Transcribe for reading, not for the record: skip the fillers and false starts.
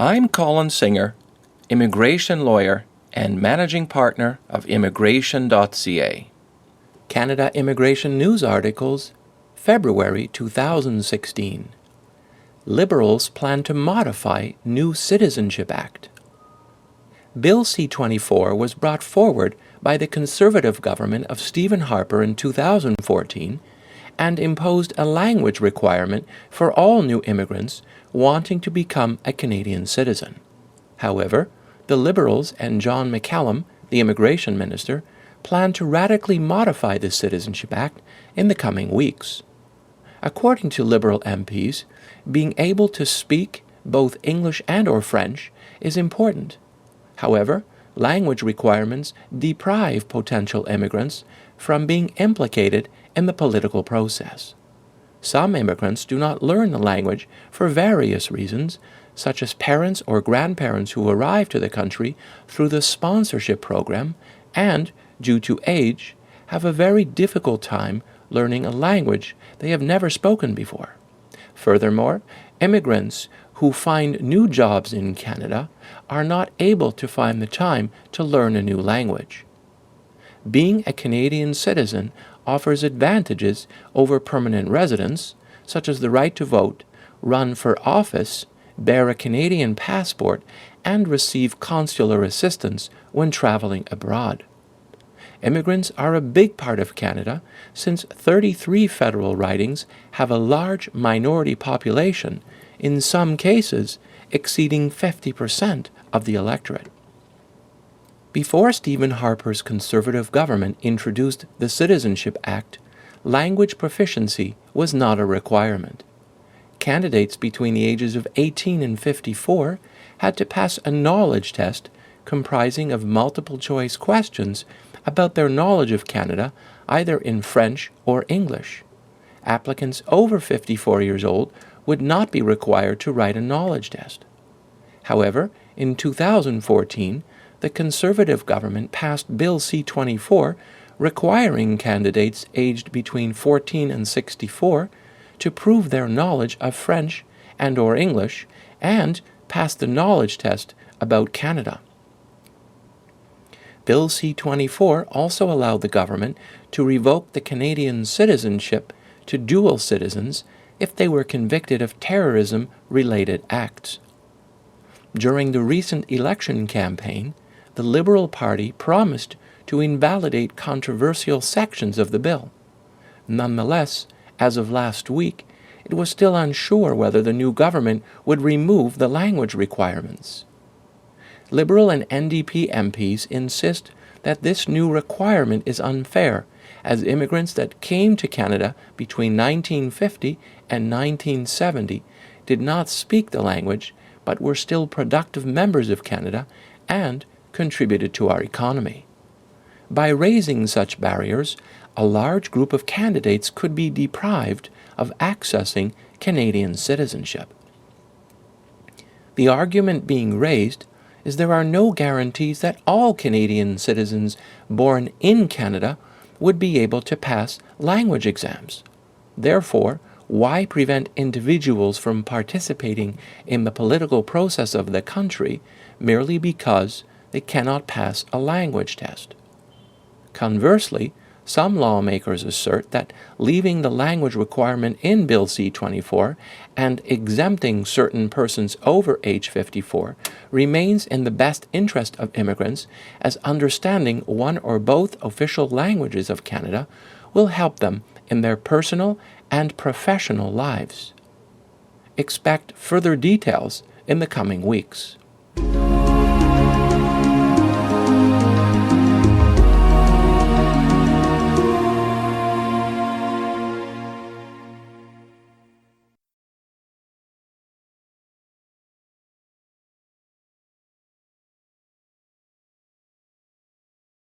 I'm Colin Singer, immigration lawyer and managing partner of Immigration.ca. Canada Immigration News Articles, February 2016. Liberals plan to modify new Citizenship Act. Bill C-24 was brought forward by the Conservative government of Stephen Harper in 2014 and imposed a language requirement for all new immigrants wanting to become a Canadian citizen. However, the Liberals and John McCallum, the Immigration Minister, plan to radically modify the Citizenship Act in the coming weeks. According to Liberal MPs, being able to speak both English and/or French is important. However, language requirements deprive potential immigrants from being implicated in the political process. Some immigrants do not learn the language for various reasons, such as parents or grandparents who arrive to the country through the sponsorship program and, due to age, have a very difficult time learning a language they have never spoken before. Furthermore, immigrants who find new jobs in Canada are not able to find the time to learn a new language. Being a Canadian citizen offers advantages over permanent residents, such as the right to vote, run for office, bear a Canadian passport, and receive consular assistance when traveling abroad. Immigrants are a big part of Canada, since 33 federal ridings have a large minority population, in some cases exceeding 50% of the electorate. Before Stephen Harper's Conservative government introduced the Citizenship Act, language proficiency was not a requirement. Candidates between the ages of 18 and 54 had to pass a knowledge test comprising of multiple-choice questions about their knowledge of Canada, either in French or English. Applicants over 54 years old would not be required to write a knowledge test. However, in 2014, the Conservative government passed Bill C-24 requiring candidates aged between 14 and 64 to prove their knowledge of French and/or English and pass the knowledge test about Canada. Bill C-24 also allowed the government to revoke the Canadian citizenship to dual citizens if they were convicted of terrorism-related acts. During the recent election campaign, the Liberal Party promised to invalidate controversial sections of the bill. Nonetheless, as of last week, it was still unsure whether the new government would remove the language requirements. Liberal and NDP MPs insist that this new requirement is unfair, as immigrants that came to Canada between 1950 and 1970 did not speak the language but were still productive members of Canada and contributed to our economy. By raising such barriers, a large group of candidates could be deprived of accessing Canadian citizenship. The argument being raised is there are no guarantees that all Canadian citizens born in Canada would be able to pass language exams. Therefore, why prevent individuals from participating in the political process of the country merely because they cannot pass a language test? Conversely, some lawmakers assert that leaving the language requirement in Bill C-24 and exempting certain persons over age 54 remains in the best interest of immigrants, as understanding one or both official languages of Canada will help them in their personal and professional lives. Expect further details in the coming weeks.